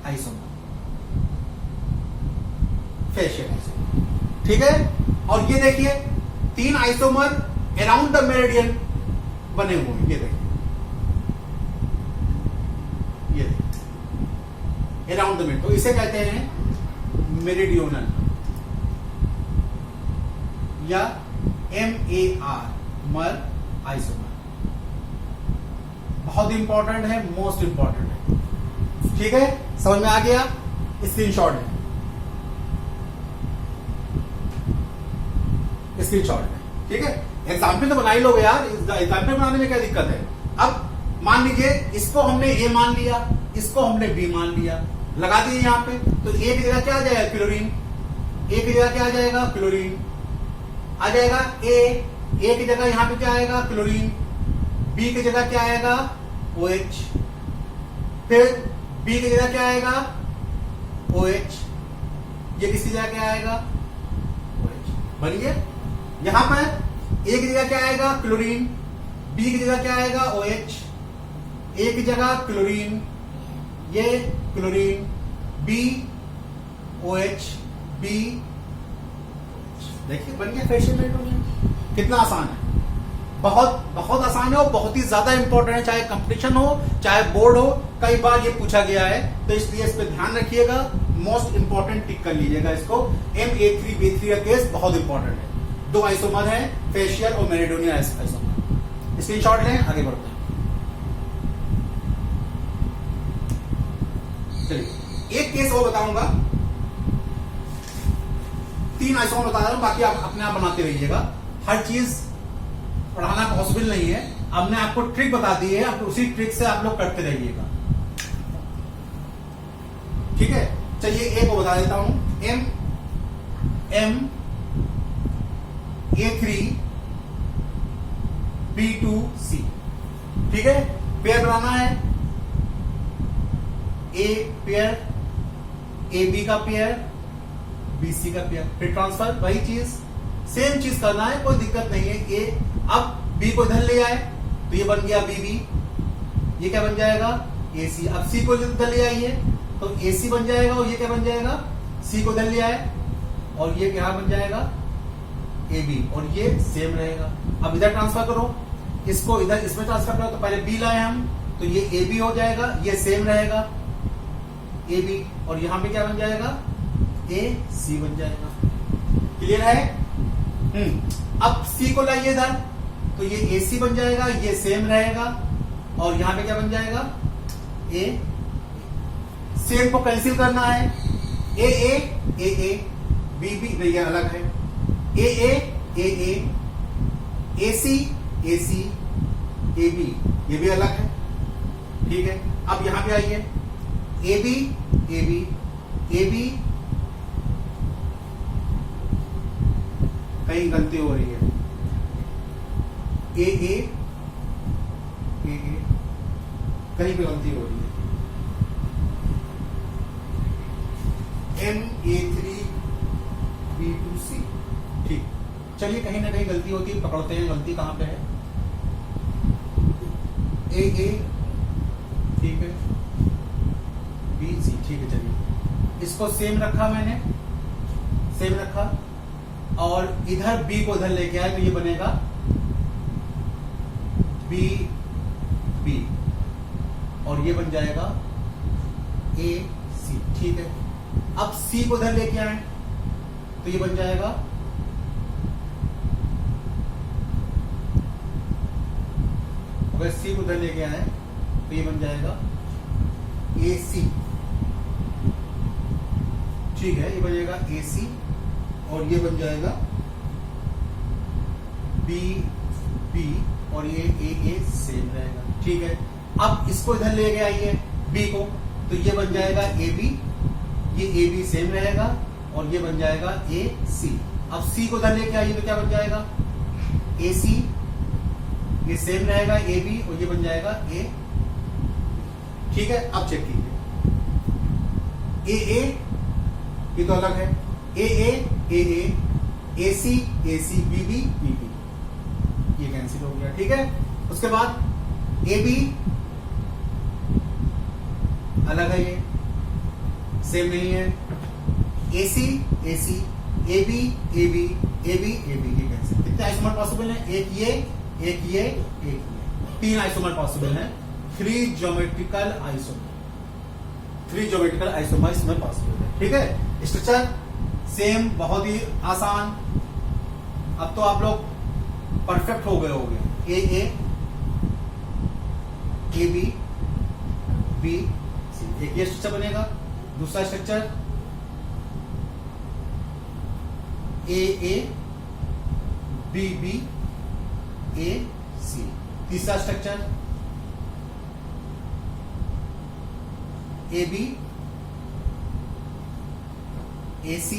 आइसोमर, फेशियल आइसोमर। ठीक है, और ये देखिए तीन आइसोमर अराउंड द मेरिडियन बने हुए हैं। ये देखिए, ये देखिए अराउंड द मेरिडियन, तो इसे कहते हैं मेरिडियोनल या MAR, मर आइसोमर। बहुत इंपॉर्टेंट है, मोस्ट इंपॉर्टेंट है। ठीक है, समझ में आ गया? स्क्रीनशॉट है, स्क्रीनशॉट है। ठीक है, एग्जाम्पल तो बना ही लोगे यार, एग्जाम्पल बनाने में क्या दिक्कत है? अब मान लीजिए इसको हमने A मान लिया, इसको हमने B मान लिया, लगा दिए यहां पे, तो A की जगह क्या आ जाएगा? क्लोरीन। A की जगह क्या आ जाएगा? क्लोरीन आ जाएगा। A की जगह यहां पे क्या आएगा? क्लोरीन। B की जगह क्या आएगा? OH। फिर B की जगह क्या आएगा? OH। ये किसकी जगह क्या आएगा? OH। बन गया। यहां पर A की जगह क्या आएगा? क्लोरीन। B की जगह क्या आएगा? OH। A की जगह क्लोरीन, ये क्लोरीन, B OH, बी, देखिए बन गया फेशियल मेरिडोनियन। कितना आसान है, बहुत बहुत आसान है और बहुत ही ज्यादा इंपॉर्टेंट है, चाहे कंपटीशन हो चाहे बोर्ड हो, कई बार ये पूछा गया है, तो इसलिए इस पर ध्यान रखिएगा, मोस्ट इंपॉर्टेंट टिक कर लीजिएगा इसको। Ma3B3 का केस बहुत इंपॉर्टेंट है, दो आइसोमर है, फेशियल और मेरिडोनियन आइसोमर। स्क्रीनशॉट लें, आगे बढ़ते हैं। चलिए एक केस और बताऊंगा, 3 आइसोमर बता रहा हूं, बाकी आप अपने आप बनाते रहिएगा, हर चीज पढ़ाना पॉसिबल नहीं है। अब मैं आपको ट्रिक बता दी है, अब उसी ट्रिक से आप लोग करते रहिएगा, ठीक है। चलिए एक को बता देता हूं, Ma3B2C, ठीक है। पेयर बनाना है, ए पेयर, AB का पेयर, BC का पेयर, फिर ट्रांसफर, वही चीज सेम चीज करना है, कोई दिक्कत नहीं है। ए अब B को इधर ले आए तो ये बन गया BB, ये क्या बन जाएगा AC। अब C को इधर ले आइए तो AC बन जाएगा, और ये क्या बन जाएगा, C को इधर ले आए और ये क्या बन जाएगा AB, और ये सेम रहेगा। अब इधर ट्रांसफर करो, इसको इधर इसमें ट्रांसफर करो, तो पहले B लाए हम, तो ये AB हो जाएगा, ये सेम रहेगा AB, और यहां पे क्या बन जाएगा AC बन जाएगा। क्लियर है? अब C को लाइए इधर, तो ये AC बन जाएगा, ये सेम रहेगा, और यहां पे क्या बन जाएगा A। सेम को कैंसिल करना है, AA BB, नहीं ये अलग है, AA AC AB, ये भी अलग है, ठीक है। अब यहां पे आइए, AB कहीं गलती हो रही है, AA कहीं पे गलती हो रही है, Ma3B2C, ठीक। चलिए कहीं ना कहीं गलती होती है, पकड़ते हैं गलती कहां पे है। AA, ठीक है, BC, ठीक है। चलिए इसको सेम रखा मैंने, सेम रखा, और इधर B को इधर लेके आए तो ये बनेगा BB, और ये बन जाएगा AC, ठीक है। अब C को इधर लेके आए तो ये बन जाएगा अगर C को इधर लेके आए तो ये बन जाएगा AC, ठीक है, ये बनेगा AC, और ये बन जाएगा BB, और ये AA सेम रहेगा, ठीक है। अब इसको इधर ले गए आइए B को, तो ये बन जाएगा AB, ये AB सेम रहेगा, और ये बन जाएगा AC। अब C को इधर लेके आइए तो क्या बन जाएगा AC, ये सेम रहेगा AB, और ये बन जाएगा A, ठीक है। अब चेक कीजिए, AA ये तो अलग है, AA AC BB, ये कैंसिल हो गया, ठीक है। उसके बाद AB अलग है, ये सेम नहीं है, AC AB ये कैंसिल। कितने आइसोमर पॉसिबल है, एक ये 3 आइसोमर पॉसिबल है, 3 ज्योमेट्रिकल आइसोमर इसमें पॉसिबल है, ठीक है। स्ट्रक्चर सेम, बहुत ही आसान, अब तो आप लोग परफेक्ट हो गए होंगे। AA AB BC, एक ये स्ट्रक्चर बनेगा। दूसरा स्ट्रक्चर AA BB AC। तीसरा स्ट्रक्चर AB AC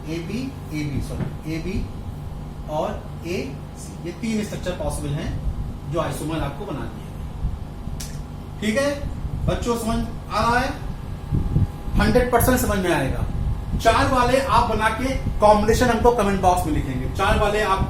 AB और AC, ये 3 स्ट्रक्चर पॉसिबल हैं जो आइसोमर आपको बना दिए। ठीक है बच्चों, समझ आ रहा है? 100% समझ में आएगा। 4 वाले आप बना के कॉम्बिनेशन हमको कमेंट बॉक्स में लिखेंगे। 4 वाले आप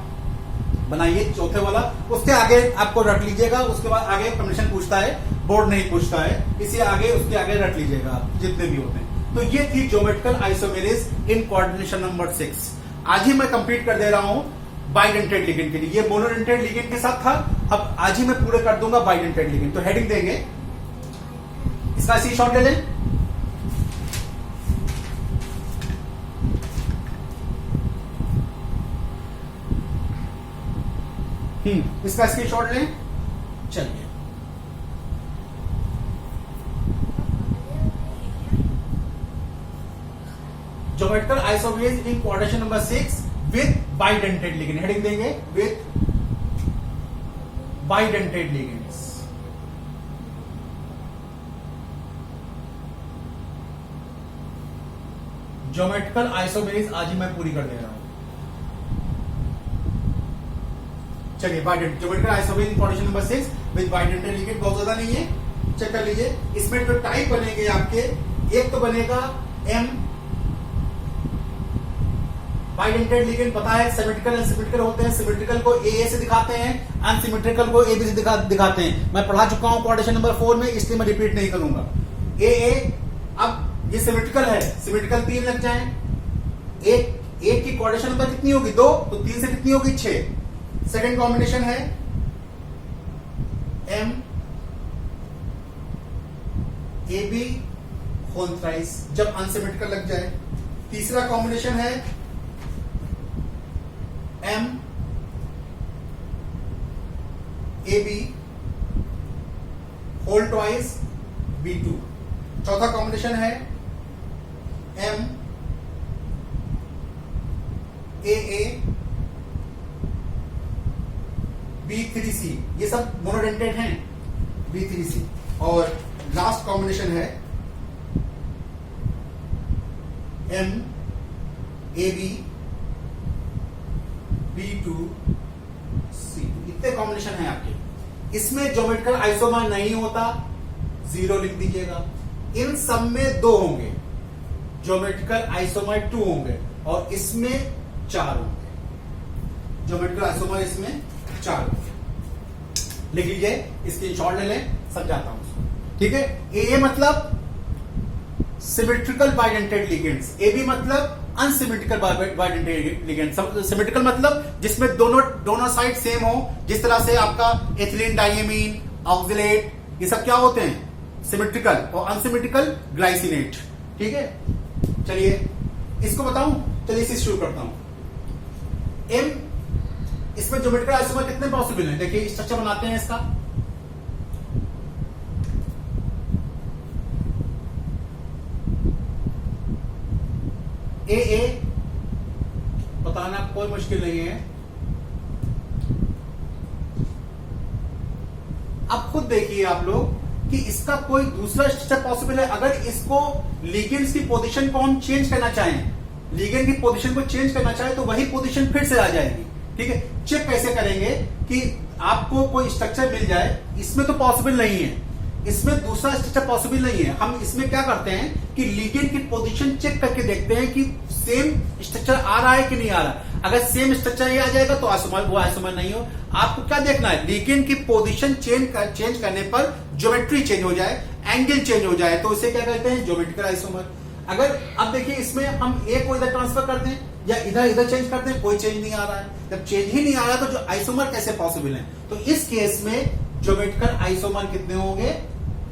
बनाइए, चौथे वाला उसके आगे आपको रख लीजिएगा। उसके बाद आगे कॉम्बिनेशन पूछता है, बोर्ड नहीं पूछता है, इसी आगे उसके आगे रख लीजिएगा आप, जितने भी होते हैं। तो ये थी geometrical isomerism in coordination number 6। आज ही मैं कंप्लीट कर दे रहा हूं बाइडेंटेड लिगेंड के लिए। ये मोनोडेंटेड लिगेंड के साथ था, अब आज ही मैं पूरे कर दूंगा बाइडेंटेड लिगेंड। तो हेडिंग देंगे, इसका सी शॉट ले लें। इसका स्क्रीनशॉट लें। चलिए, geometrical isomerism in coordination number 6 with bidentate ligand. Heading देंगे with bidentate ligands. Geometrical isomerism आज ही मैं पूरी कर दे रहा हूं। चलिए, geometrical isomerism in coordination number 6 with bidentate ligand. बहुत ज्यादा नहीं है, चेक कर लीजिए। इसमें जो टाइप बनेंगे आपके, एक तो बनेगा एम बाइडेंटेड लिगेंड, पता है सिमेट्रिकल अनसिमेट्रिकल होते हैं। सिमेट्रिकल को ए से दिखाते हैं, अनसिमेट्रिकल को ए बी से दिखाते हैं। मैं पढ़ा चुका हूं कोऑर्डिनेशन नंबर 4 में, इसलिए मैं रिपीट नहीं करूंगा। ए अब ये सिमेट्रिकल है, सिमेट्रिकल 3 लग जाए। एक की कोऑर्डिनेशन नंबर कितनी होगी? 2, तो 3 से कितनी होगी? 6। सेकंड कॉम्बिनेशन है M A B whole thrice, जब अनसिमेट्रिकल लग जाए। तीसरा कॉम्बिनेशन है M A B whole twice B2। चौथा कॉम्बिनेशन है एम ए B3C। ये सब मोनोडेंटेड हैं, B3C। और लास्ट कॉम्बिनेशन है एम ए बी B2C। इतने कॉम्बिनेशन है आपके। इसमें ज्योमेट्रिकल आइसोमर नहीं होता, 0 लिख दीजिएगा। इन सब में 2 होंगे, ज्योमेट्रिकल आइसोमर 2 होंगे, और इसमें 4 होंगे। ज्योमेट्रिकल आइसोमर इसमें 4 होंगे। लिख लीजिए, इसकी शॉर्ट ले लें, समझाता हूं उसको। ठीक है, ए मतलब symmetrical bidentate ligands, A B मतलब अनसिमेट्रिकल बाइडेंटेड लिगेंड। सिमेट्रिकल मतलब जिसमें दोनों साइड सेम हो, जिस तरह से आपका एथिलीन डाइएमीन, ऑक्सलेट, ये सब क्या होते हैं? सिमेट्रिकल। और अनसिमेट्रिकल ग्लाइसिनेट। ठीक है, चलिए इसको बताऊं। चलिए इसे शुरू करता हूं। एम, इसमें ज्योमेट्रिकल आइसोमर कितने पॉसिबल हैं? देखिए स्ट्रक्चर बनाते हैं इसका। ए बताना कोई मुश्किल नहीं है। अब खुद देखिए आप लोग कि इसका कोई दूसरा स्ट्रक्चर पॉसिबल है। अगर इसको लिगेंड्स की पोजीशन को हम चेंज करना चाहें, लिगेंड की पोजीशन को चेंज करना चाहें, तो वही पोजीशन फिर से आ जाएगी। ठीक है, चेक कैसे करेंगे कि आपको कोई स्ट्रक्चर मिल जाए। इसमें तो पॉसिबल नहीं है, इसमें दूसरा स्ट्रक्चर पॉसिबल नहीं है। हम इसमें क्या करते हैं कि लिगेंड की पोजीशन चेक करके देखते हैं कि सेम स्ट्रक्चर आ रहा है कि नहीं आ रहा। अगर सेम स्ट्रक्चर ही आ जाएगा तो आइसोमर, वो आइसोमर नहीं हो। आपको क्या देखना है? लिगेंड की पोजीशन चेंज करने पर ज्योमेट्री चेंज हो जाए, एंगल चेंज हो जाए, तो इसे क्या कहते हैं? Geometrical isomer. अगर अब देखिए इसमें हम ए को इधर ट्रांसफर कर दें या इधर चेंज कर दें, कोई चेंज नहीं आ रहा है। जब चेंज ही नहीं आ रहा तो जो आइसोमर कैसे पॉसिबल है? तो इस केस में ज्योमेट्रिकल आइसोमर कितने होंगे?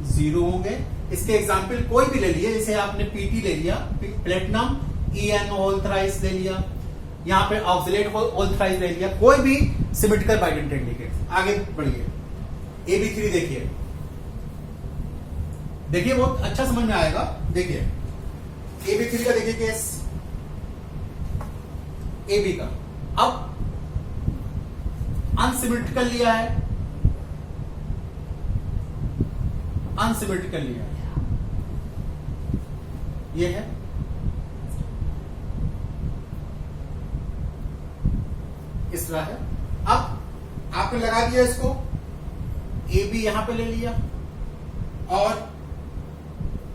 0 होंगे। इसके एग्जाम्पल कोई भी ले लिए, जैसे आपने पीटी ले लिया, प्लेटिनम EN होल थ्राइस ले लिया, यहां पे ऑक्सलेट होल थ्राइस ले लिया, कोई भी सिमेट्रिकल बाइडेंटेड लिगेंड। आगे बढ़िए, AB3 देखिए, बहुत अच्छा समझ में आएगा। देखिए AB3 का देखिए केस, AB का अब अनसिमेट्रिकल लिया है, अनसिमेट्रिकल लिया है, ये है। इस तरह है। अब आपने लगा दिया इसको, ए बी यहां पे ले लिया, और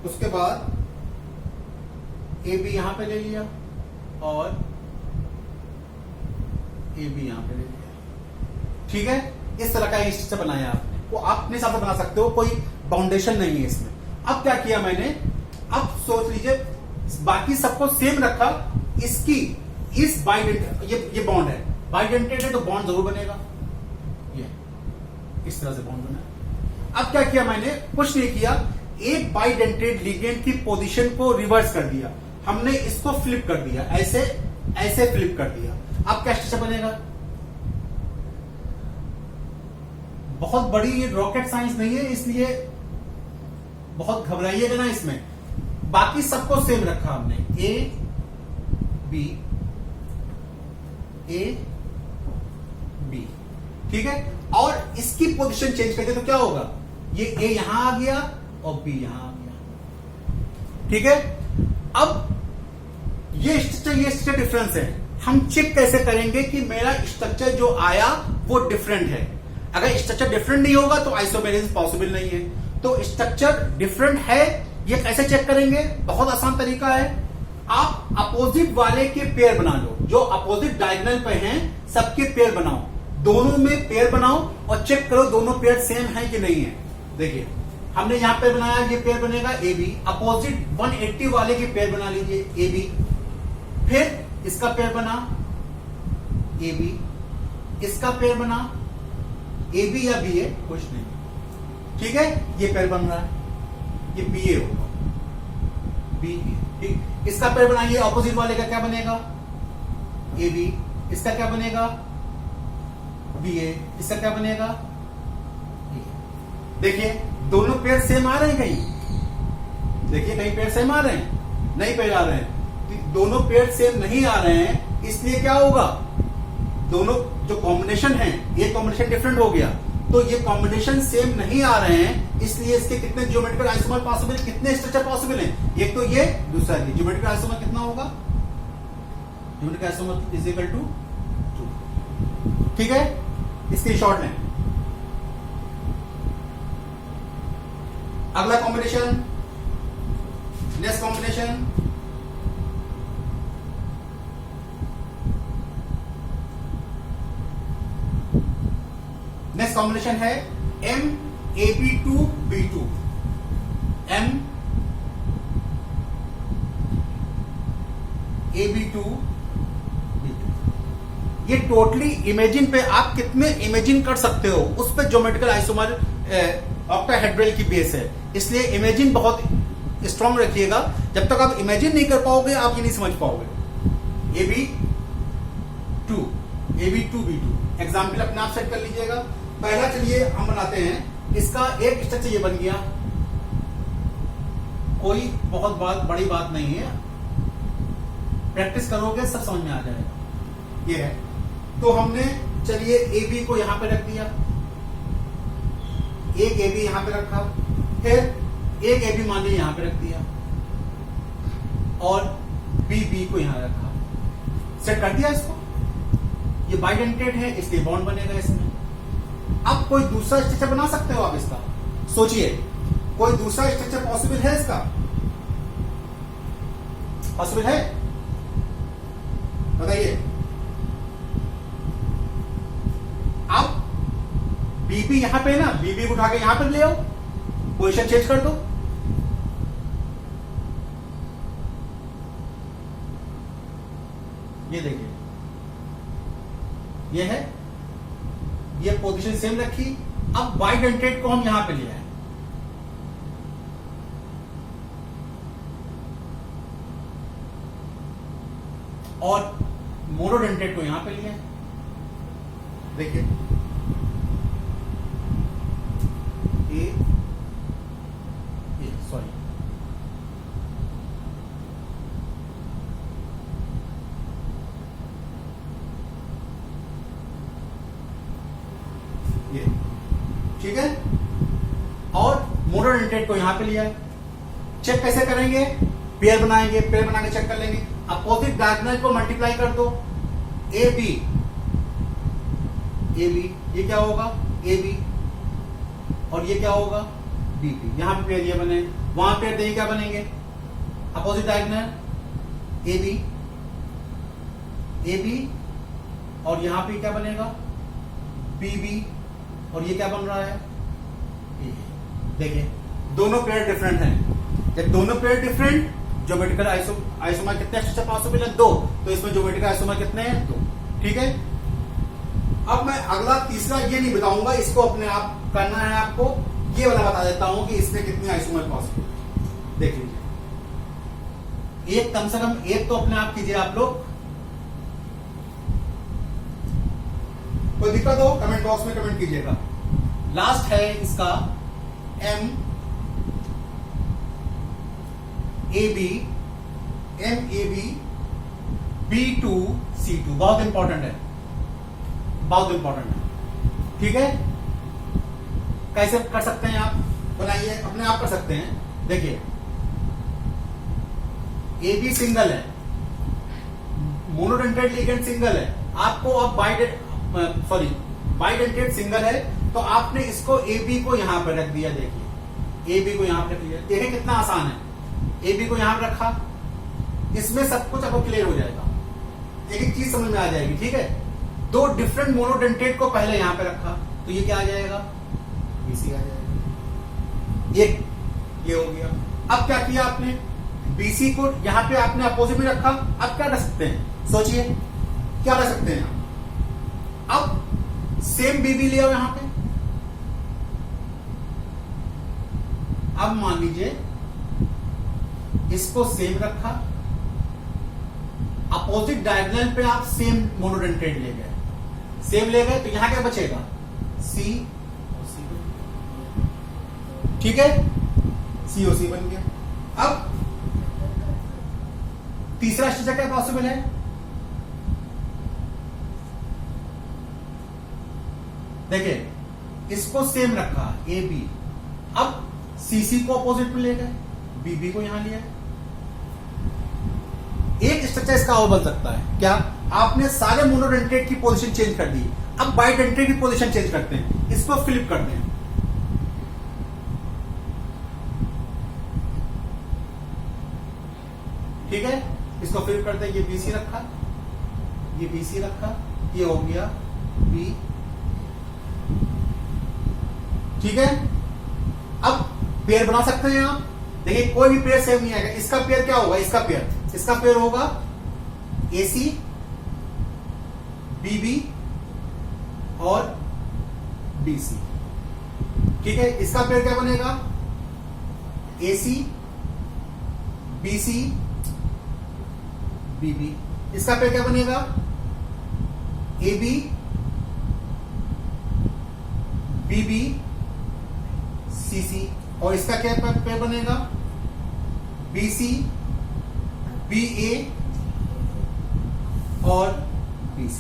उसके बाद ए बी यहां पे ले लिया, और ए बी यहां पे ले लिया। ठीक है, इस तरह का स्ट्रक्चर बनाया आपने, वो आप अपने हिसाब से बना सकते हो, कोई बाउंडेशन नहीं है इसमें। अब क्या किया मैंने, अब सोच लीजिए, बाकी सबको सेम रखा, इसकी इस बाइडेंटेड, ये बॉन्ड है, बाइडेंटेड है तो बॉन्ड जरूर बनेगा, ये इस तरह से बॉन्ड बना। अब क्या किया मैंने, कुछ नहीं किया, एक बाइडेंटेड लिगेंड की पोजीशन को रिवर्स कर दिया, हमने इसको फ्लिप कर दिया, ऐसे ऐसे फ्लिप कर दिया। अब क्या स्ट्रक्चर बनेगा? बहुत बड़ी ये रॉकेट साइंस नहीं है, इसलिए बहुत घबराइएगा ना इसमें। बाकी सबको सेम रखा हमने, ए बी ठीक है, और इसकी पोजीशन चेंज कर दिया तो क्या होगा, ये ए यहां आ गया और बी यहां आ गया। ठीक है, अब ये स्ट्रक्चर डिफरेंस है। हम चेक कैसे करेंगे कि मेरा स्ट्रक्चर जो आया वो डिफरेंट है? अगर स्ट्रक्चर डिफरेंट नहीं होगा तो आइसोमेरिज्म पॉसिबल नहीं है। तो स्ट्रक्चर डिफरेंट है, ये कैसे चेक करेंगे? बहुत आसान तरीका है, आप अपोजिट वाले के पेयर बना लो, जो अपोजिट डायगोनल पे हैं सबके पेयर बनाओ, दोनों में पेयर बनाओ और चेक करो दोनों पेयर सेम है कि नहीं है। देखिए हमने यहां पेयर बनाया, ये पेयर बनेगा ए बी, अपोजिट 180 वाले के पेयर बना लीजिए ए बी, फिर इसका पेयर बना ए बी, इसका पेयर बना ए बी या बी ए, कुछ नहीं, ठीक है, ये पेयर बन रहा है, ये बी ए होगा, बी ए, ठीक। इसका पेयर बनाइए, ऑपोजिट वाले का क्या बनेगा, ए बी, इसका क्या बनेगा, बी ए, इसका क्या बनेगा, देखिए दोनों पेयर सेम आ रहे हैं कहीं, देखिए कहीं पेयर सेम आ रहे हैं, नहीं पेयर आ रहे हैं, दोनों पेयर सेम नहीं आ रहे हैं, इसलिए क्या होगा, दोनों जो कॉम्बिनेशन है, ये कॉम्बिनेशन डिफरेंट हो गया, तो ये कॉम्बिनेशन सेम नहीं आ रहे हैं, इसलिए इसके कितने ज्योमेट्रिकल आइसोमर पॉसिबल, कितने स्ट्रक्चर पॉसिबल हैं, एक तो ये, दूसरा ये। ज्योमेट्रिकल आइसोमर कितना होगा, geometrical isomer is equal to 2, ठीक है, इसकी शॉर्ट लें। अगला combination, next combination, next combination है M A B two B two, M A B two B two. ये टोटली इमेजिन पे आप कितने इमेजिन कर सकते हो, उस पे ज्योमेट्रिकल आइसोमर ऑक्टाहेड्रल की बेस है, इसलिए इमेजिन बहुत स्ट्रांग रखिएगा। जब तक आप इमेजिन नहीं कर पाओगे आप ये नहीं समझ पाओगे। A B two B two example अपने आप सेट कर लीजिएगा। पहला चलिए हम बनाते हैं, इसका एक स्ट्रक्चर ये बन गया, कोई बहुत बड़ी बात नहीं है, प्रैक्टिस करोगे सब समझ में आ जाएगा। ये है, तो हमने चलिए ए बी को यहां पे रख दिया, एक ए बी यहां पे रखा, फिर एक ए बी मान लीजिए यहां पे रख दिया, और बी को यहां रखा, सेट कर दिया इसको। ये बाइडेंटेड है इसलिए बॉन्ड बनेगा इसमें। अब कोई दूसरा स्ट्रक्चर बना सकते हो आप इसका, सोचिए कोई दूसरा स्ट्रक्चर पॉसिबल है इसका, पॉसिबल है, बताइए। अब बीबी यहां पे ना, बीबी को उठा के यहां पर ले आओ, पोजीशन चेंज कर दो, ये देखिए ये है, ये पोजीशन सेम रखी। अब बाइडेंटेड को हम यहां पे ले आए, और मोनोडेंटेड को यहां पे लिया, देखिए सॉरी ये, ठीक है, और मोनोडेंटेड को यहां पे लिया। चेक कैसे करेंगे, पेयर बनाएंगे, पेयर बना के चेक कर लेंगे। अपोजिट डायगोनल को मल्टीप्लाई कर दो, ए बी, ये क्या होगा, ए बी, और ये क्या होगा, बी बी। यहां पे पेयर ये बने, वहां पेयर देखिए क्या बनेंगे, अपोजिट डायगोनल ए बी, और यहां पे क्या बनेगा, बी बी, और ये क्या बन रहा है, देखिए दोनों पेयर डिफरेंट हैं। जब दोनों पेयर डिफरेंट, ज्योमेट्रिकल आइसोमर कितने स्ट्रक्चर पॉसिबल है? 2। तो इसमें ज्योमेट्रिकल आइसोमर कितने हैं? 2। ठीक है। अब मैं अगला तीसरा ये नहीं बताऊंगा, इसको अपने आप करना है आपको। ये वाला बता देता हूं कि इसमें कितने आइसोमर पॉसिबल है। देख लीजिए, एक कम से कम एक तो अपने आप कीजिए आप लोग। कोई दिक्कत हो कमेंट बॉक्स में कमेंट कीजिएगा। लास्ट है इसका MAB B2C2, बहुत इंपॉर्टेंट है, बहुत इंपॉर्टेंट है। ठीक है, कैसे कर सकते हैं आप? बनाइए, अपने आप कर सकते हैं। देखिए, AB सिंगल है, मोनोडेंटेड लिगेंड सिंगल है, आपको अब बाइडेंटेड सिंगल है, तो आपने इसको AB को यहां पर रख दिया। देखिए, AB को यहां पर रख दिया। देखिए कितना आसान है। AB को यहां पर रखा, इसमें सब कुछ आपको क्लियर हो जाएगा, एक एक चीज समझ में आ जाएगी। ठीक है, 2 डिफरेंट मोनोडेंटेड को पहले यहां पे रखा, तो ये क्या आ जाएगा? BC आ जाएगा। ये हो गया। अब क्या किया आपने? BC को यहां पे आपने अपोजिट में रखा। अब क्या रख सकते हैं? सोचिए, क्या रख सकते हैं? अब सेम BB ले आओ यहां पे। अब मान लीजिए इसको सेम रखा, अपोजिट डायगोनल पे आप सेम मोनोडेंटेड ले गए, सेम ले गए, तो यहां क्या बचेगा? C और C। ठीक है, C और C बन गया। अब तीसरा स्ट्रक्चर क्या पॉसिबल है? देखिए, इसको सेम रखा AB, अब CC को अपोजिट में ले गए, BB को यहां लिया। एक स्ट्रक्चर इसका और बन सकता है क्या? आपने सारे मोनोडेंटेड की पोजीशन चेंज कर दी, अब बाइडेंटेड की पोजीशन चेंज करते हैं, इसको फ्लिप करते हैं। ठीक है, इसको फ्लिप करते हैं। ये BC रखा, ये BC रखा, ये हो गया B। ठीक है, अब पेयर बना सकते हैं आप। देखिए, कोई भी पेयर सेम नहीं आएगा। इसका पेयर क्या होगा? इसका पेयर होगा AC BB और BC। ठीक है, इसका पेयर क्या बनेगा? AC BC BB। इसका पेयर क्या बनेगा? AB BB CC। और इसका क्या पेयर बनेगा? BC BA और BC।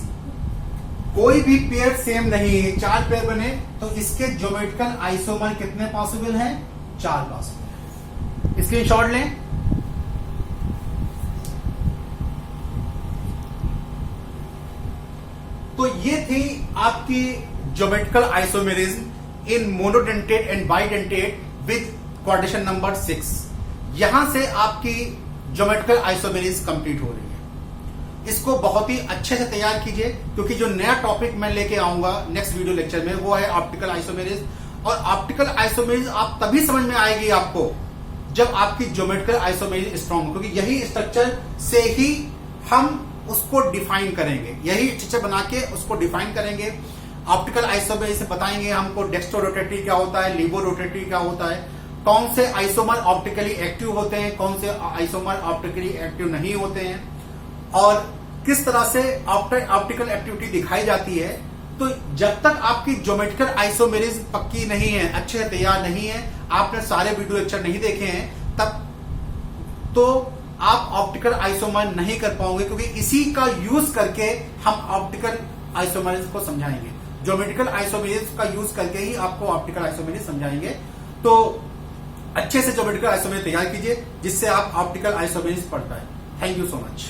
कोई भी पेयर सेम नहीं है, 4 पेयर बने, तो इसके ज्योमेट्रिकल आइसोमर कितने पॉसिबल हैं? 4 पॉसिबल है। स्क्रीनशॉट लें। तो ये थी आपकी geometrical isomerism in monodentate and bidentate with coordination number 6। यहां से आपकी ज्योमेट्रिकल आइसोमेरिज्म कंप्लीट हो रही है। इसको बहुत ही अच्छे से तैयार कीजिए, क्योंकि जो नया टॉपिक मैं लेके आऊंगा नेक्स्ट वीडियो लेक्चर में, वो है ऑप्टिकल आइसोमेरिज्म। और ऑप्टिकल आइसोमेरिज्म आप तभी समझ में आएगी आपको जब आपकी ज्योमेट्रिकल आइसोमेरिज्म स्ट्रॉन्ग हो, क्योंकि यही स्ट्रक्चर से ही हम उसको डिफाइन करेंगे, यही स्ट्रक्चर बना के उसको डिफाइन करेंगे। ऑप्टिकल आइसोमेरिज्म से बताएंगे हमको डेक्स्ट्रो रोटेटरी क्या होता है, लिबो रोटेटरी क्या होता है, कौन से आइसोमर ऑप्टिकली एक्टिव होते हैं, कौन से आइसोमर ऑप्टिकली एक्टिव नहीं होते हैं, और किस तरह से ऑप्टिकल एक्टिविटी दिखाई जाती है। तो जब तक आपकी ज्योमेट्रिकल आइसोमेरिज्म पक्की नहीं है, अच्छे से तैयार नहीं है, आपने सारे वीडियो लेक्चर नहीं देखे हैं, तब तो आप ऑप्टिकल आइसोमर नहीं कर पाओगे, क्योंकि इसी का यूज करके हम ऑप्टिकल आइसोमेरिज्म को समझाएंगे। ज्योमेट्रिकल आइसोमेरिज्म का यूज करके ही आपको ऑप्टिकल आइसोमेरिज्म समझाएंगे। तो अच्छे से ज्योमेट्रिकल आइसोमेरिज्म तैयार कीजिए, जिससे आप ऑप्टिकल आइसोमेरिज्म पढ़ पाए। Thank you so much.